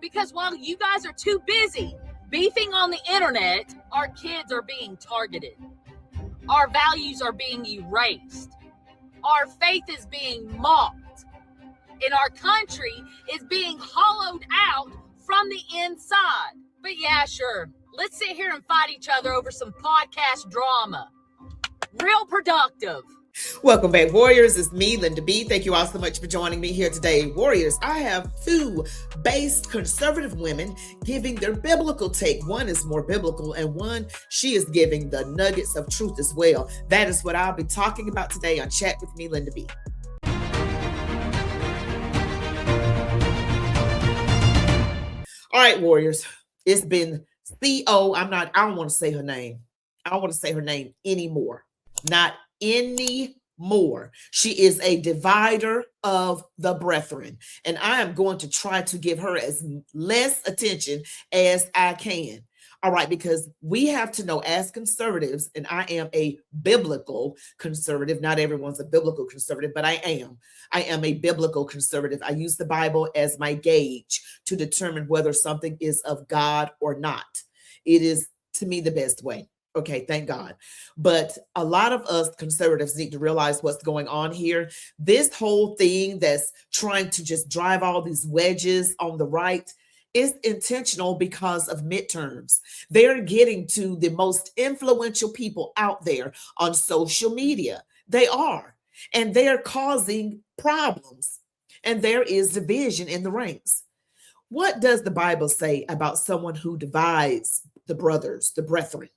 Because while you guys are too busy beefing on the internet, our kids are being targeted. Our values are being erased. Our faith is being mocked. And our country is being hollowed out from the inside. But yeah, sure. Let's sit here and fight each other over some podcast drama. Real productive. Welcome back, Warriors. It's me, Linda B. Thank you all so much for joining me here today. Warriors, I have two based conservative women giving their biblical take. One is more biblical, and one, she is giving the nuggets of truth as well. That is what I'll be talking about today on Chat with Me, Linda B. All right, Warriors. It's been CO. I don't want to say her name. I don't want to say her name anymore. Not anymore. She is a divider of the brethren. And I am going to try to give her as less attention as I can. All right, because we have to know as conservatives, and I am a biblical conservative. Not everyone's a biblical conservative, but I am. I am a biblical conservative. I use the Bible as my gauge to determine whether something is of God or not. It is, to me, the best way. Okay, thank God. But a lot of us conservatives need to realize what's going on here. This whole thing that's trying to just drive all these wedges on the right is intentional because of midterms. They're getting to the most influential people out there on social media. They are. And they're causing problems. And there is division in the ranks. What does the Bible say about someone who divides the brothers, the brethren?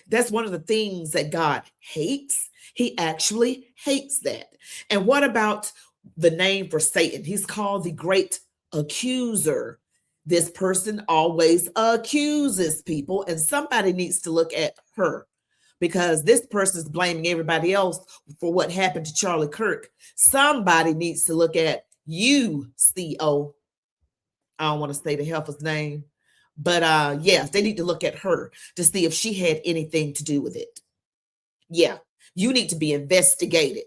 That's one of the things that God hates. He actually hates that. And what about the name for Satan? He's called the great accuser. This person always accuses people, and somebody needs to look at her because this person is blaming everybody else for what happened to Charlie Kirk. Somebody needs to look at you, CO. I don't want to say the heifer's name. But yes, they need to look at her to see if she had anything to do with it. Yeah, you need to be investigated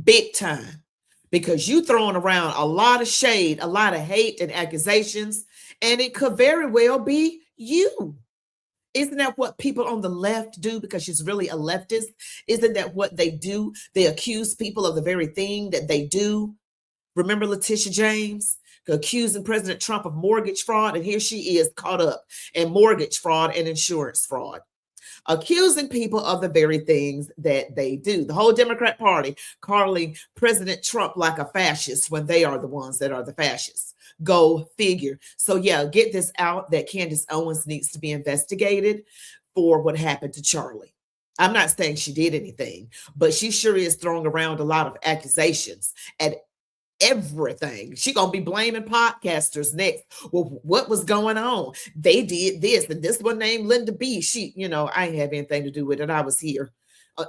big time because you throwing around a lot of shade, a lot of hate and accusations, and it could very well be you. Isn't that what people on the left do? Because she's really a leftist. Isn't that what they do? They accuse people of the very thing that they do. Remember Letitia James? Accusing President Trump of mortgage fraud, and here she is caught up in mortgage fraud and insurance fraud, accusing people of the very things that they do. The whole Democrat Party calling President Trump like a fascist when they are the ones that are the fascists. Go figure. So yeah, get this out that Candace Owens needs to be investigated for what happened to Charlie. I'm not saying she did anything, but she sure is throwing around a lot of accusations at everything. She gonna be blaming podcasters next. Well, what was going on? They did this, and this one named Linda B. She, I didn't have anything to do with it. I was here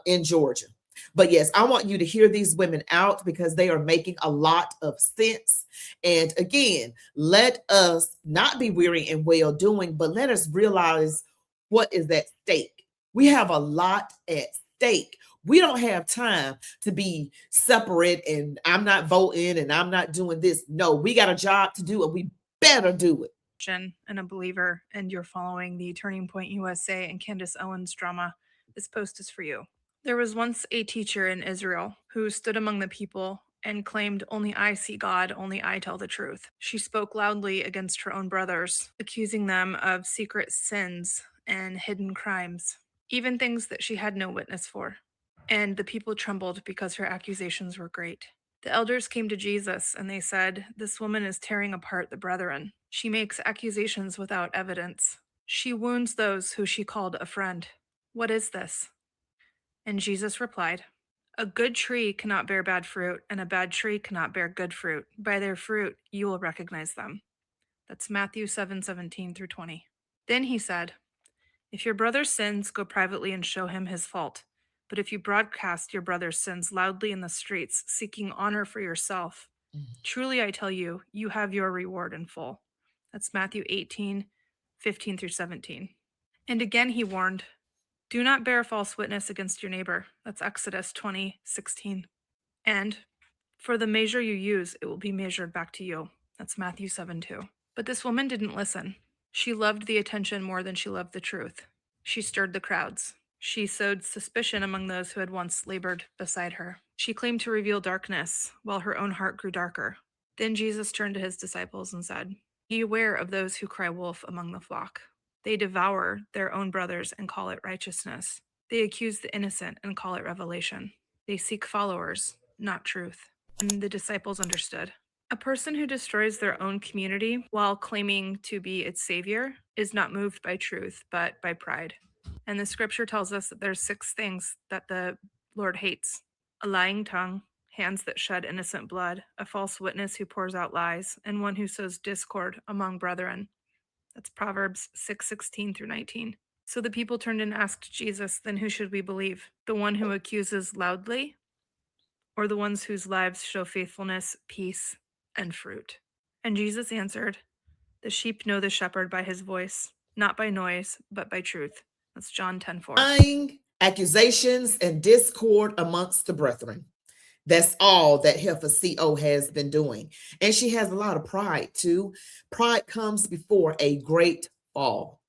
in Georgia. But yes, I want you to hear these women out because they are making a lot of sense. And again, let us not be weary in well doing, but let us realize what is at stake. We have a lot at stake. We don't have time to be separate and I'm not voting and I'm not doing this. No, we got a job to do and we better do it. And a believer, and you're following the Turning Point USA and Candace Owens drama, this post is for you. There was once a teacher in Israel who stood among the people and claimed, "Only I see God, only I tell the truth." She spoke loudly against her own brothers, accusing them of secret sins and hidden crimes, even things that she had no witness for. And the people trembled because her accusations were great. The elders came to Jesus and they said, "This woman is tearing apart the brethren. She makes accusations without evidence. She wounds those who she called a friend. What is this?" And Jesus replied, "A good tree cannot bear bad fruit, and a bad tree cannot bear good fruit. By their fruit you will recognize them." That's Matthew 7:17 through 20. Then he said, "If your brother sins, go privately and show him his fault. But if you broadcast your brother's sins loudly in the streets, seeking honor for yourself, truly I tell you, you have your reward in full." That's Matthew 18:15 through 17. And again he warned, "Do not bear false witness against your neighbor." That's Exodus 20:16. And for the measure you use, it will be measured back to you. That's Matthew 7:2. But this woman didn't listen. She loved the attention more than she loved the truth. She stirred the crowds. She sowed suspicion among those who had once labored beside her. She claimed to reveal darkness, while her own heart grew darker. Then Jesus turned to his disciples and said, "Be aware of those who cry wolf among the flock. They devour their own brothers and call it righteousness. They accuse the innocent and call it revelation. They seek followers, not truth." And the disciples understood. A person who destroys their own community while claiming to be its savior is not moved by truth, but by pride. And the scripture tells us that there's 6 things that the Lord hates: a lying tongue, hands that shed innocent blood, a false witness who pours out lies, and one who sows discord among brethren. That's Proverbs 6:16 through 19. So the people turned and asked Jesus, "Then who should we believe? The one who accuses loudly, or the ones whose lives show faithfulness, peace, and fruit?" And Jesus answered, "The sheep know the shepherd by his voice, not by noise, but by truth." That's John 10:4. Lying, accusations, and discord amongst the brethren. That's all that Heifer CO has been doing. And she has a lot of pride too. Pride comes before a great fall.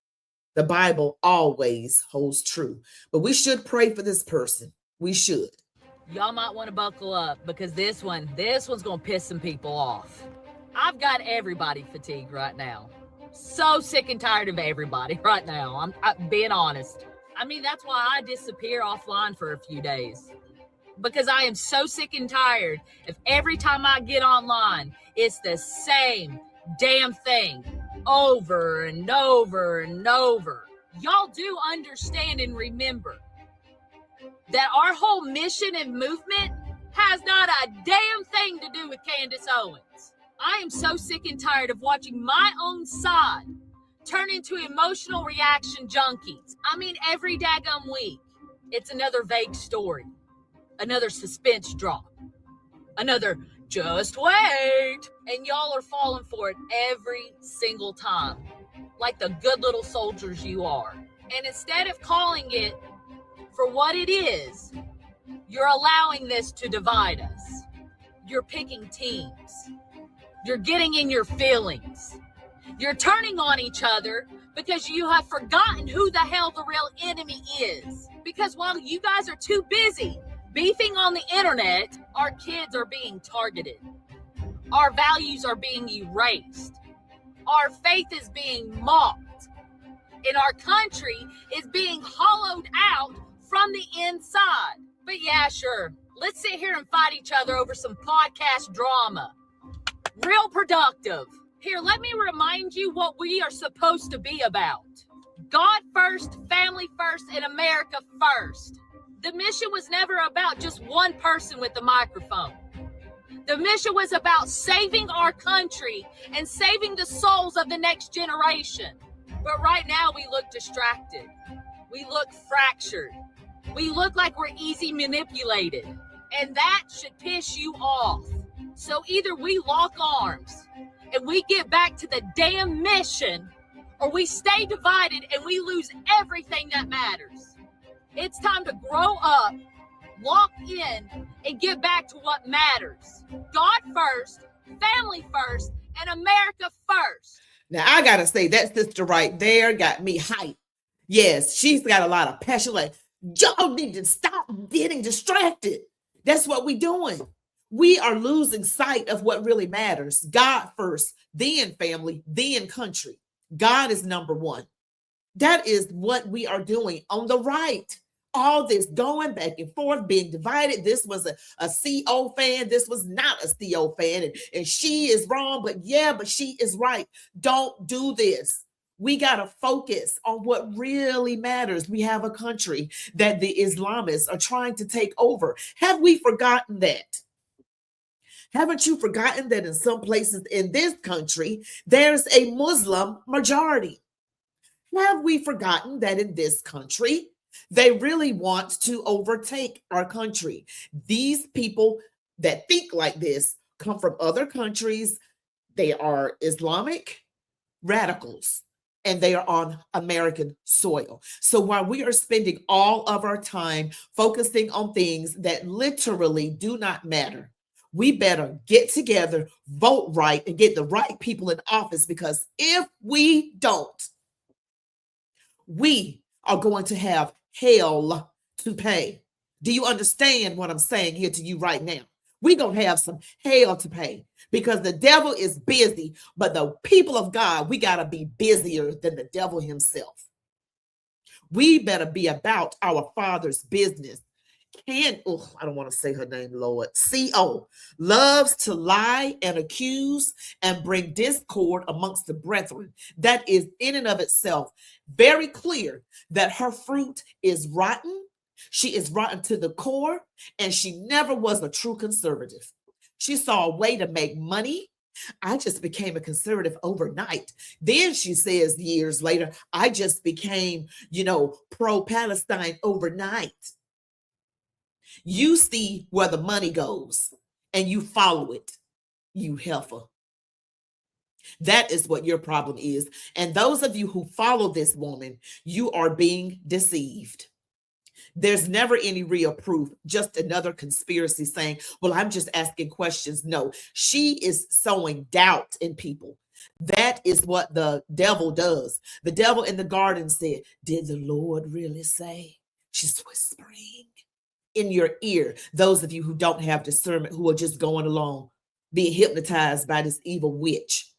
The Bible always holds true. But we should pray for this person. We should. Y'all might want to buckle up, because this one's going to piss some people off. I've got everybody fatigued right now. So sick and tired of everybody right now. I'm being honest. I mean, that's why I disappear offline for a few days. Because I am so sick and tired of every time I get online, it's the same damn thing over and over and over. Y'all do understand and remember that our whole mission and movement has not a damn thing to do with Candace Owens. I am so sick and tired of watching my own side turn into emotional reaction junkies. I mean, every daggum week, it's another vague story, another suspense drop, another just wait. And y'all are falling for it every single time, like the good little soldiers you are. And instead of calling it for what it is, you're allowing this to divide us. You're picking teams. You're getting in your feelings. You're turning on each other because you have forgotten who the hell the real enemy is. Because while you guys are too busy beefing on the internet, our kids are being targeted. Our values are being erased. Our faith is being mocked. And our country is being hollowed out from the inside. But yeah, sure. Let's sit here and fight each other over some podcast drama. Real productive. Here, let me remind you what we are supposed to be about. God first, family first, and America first. The mission was never about just one person with the microphone. The mission was about saving our country and saving the souls of the next generation. But right now we look distracted. We look fractured. We look like we're easy manipulated. And that should piss you off. So either we lock arms and we get back to the damn mission, or we stay divided and we lose everything that matters. It's time to grow up, lock in, and get back to what matters. God first, family first, and America first. Now, I got to say, that sister right there got me hyped. Yes, she's got a lot of passion. Like, y'all need to stop getting distracted. That's what we're doing. We are losing sight of what really matters. God first, then family, then country. God is number one. That is what we are doing on the right. All this going back and forth, being divided. This was a CO fan. This was not a CO fan. And she is wrong, but she is right. Don't do this. We got to focus on what really matters. We have a country that the Islamists are trying to take over. Have we forgotten that? Haven't you forgotten that in some places in this country, there's a Muslim majority? Have we forgotten that in this country, they really want to overtake our country? These people that think like this come from other countries. They are Islamic radicals, and they are on American soil. So while we are spending all of our time focusing on things that literally do not matter, We better get together, vote right, and get the right people in office, because if we don't, we are going to have hell to pay. Do you understand what I'm saying here to you right now? We're going to have some hell to pay, because the devil is busy, but the people of God, we got to be busier than the devil himself. We better be about our Father's business. I don't want to say her name, Lord. CO loves to lie and accuse and bring discord amongst the brethren. That is in and of itself very clear that her fruit is rotten. She is rotten to the core, and she never was a true conservative. She saw a way to make money. I just became a conservative overnight. Then she says years later, I just became, pro-Palestine overnight. You see where the money goes and you follow it, you heifer. That is what your problem is. And those of you who follow this woman, you are being deceived. There's never any real proof, just another conspiracy saying, well, I'm just asking questions. No, she is sowing doubt in people. That is what the devil does. The devil in the garden said, did the Lord really say? She's whispering in your ear. Those of you who don't have discernment, who are just going along, being hypnotized by this evil witch.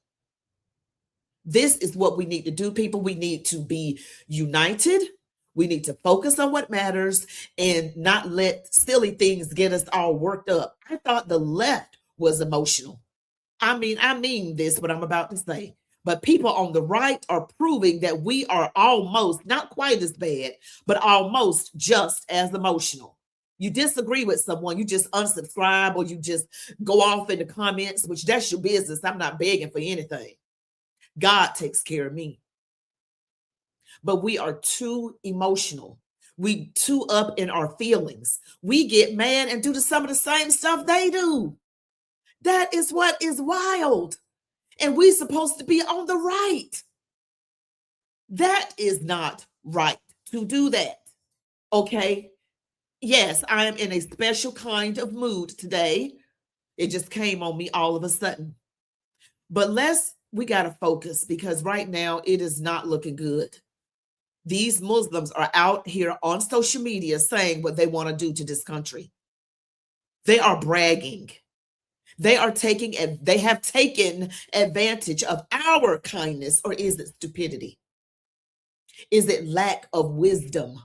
This is what we need to do, people. We need to be united. We need to focus on what matters and not let silly things get us all worked up. I thought the left was emotional. I mean this, what I'm about to say. But people on the right are proving that we are almost, not quite as bad, but almost just as emotional. You disagree with someone, you just unsubscribe, or you just go off in the comments, which that's your business. I'm not begging for anything. God takes care of me. But we are too emotional. We too up in our feelings. We get mad and do some of the same stuff they do. That is what is wild. And we're supposed to be on the right. That is not right to do that. Okay? Yes, I am in a special kind of mood today. It just came on me all of a sudden. But we got to focus, because right now it is not looking good. These Muslims are out here on social media saying what they want to do to this country. They are bragging. They have taken advantage of our kindness, or is it stupidity? Is it lack of wisdom?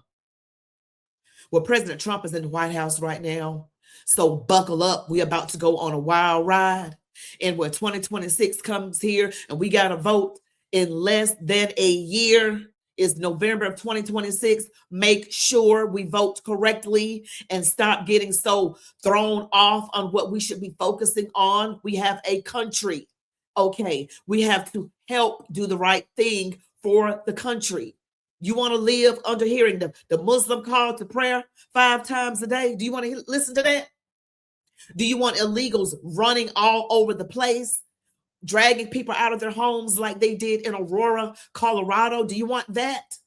Well, President Trump is in the White House right now, so buckle up. We're about to go on a wild ride. And when 2026 comes here and we got to vote in less than a year, is November of 2026. Make sure we vote correctly and stop getting so thrown off on what we should be focusing on. We have a country. Okay, we have to help do the right thing for the country. You want to live under hearing the Muslim call to prayer 5 times a day? Do you want to listen to that? Do you want illegals running all over the place, dragging people out of their homes like they did in Aurora, Colorado? Do you want that?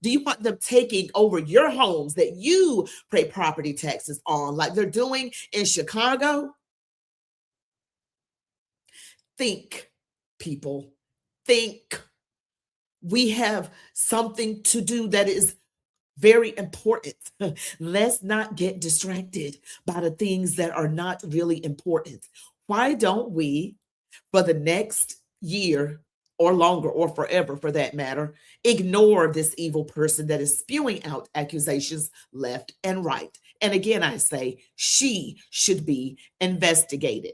Do you want them taking over your homes that you pay property taxes on, like they're doing in Chicago? Think, people, think. We have something to do that is very important. Let's not get distracted by the things that are not really important. Why don't we, for the next year or longer, or forever for that matter, ignore this evil person that is spewing out accusations left and right? And again, I say she should be investigated.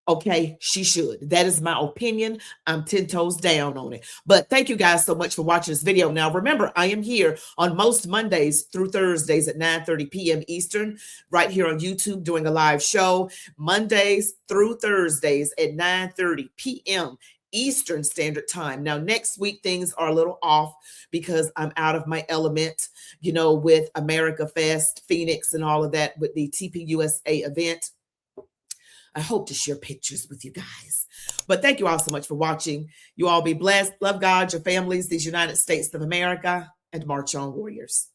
Okay, she should. That is my opinion. I'm 10 toes down on it. But thank you guys so much for watching this video. Now, remember, I am here on most Mondays through Thursdays at 9:30 p.m. Eastern, right here on YouTube, doing a live show. Mondays through Thursdays at 9:30 p.m. Eastern Standard Time. Now, next week, things are a little off because I'm out of my element, with America Fest, Phoenix, and all of that with the TPUSA event. I hope to share pictures with you guys. But thank you all so much for watching. You all be blessed. Love God, your families, these United States of America, and march on, warriors.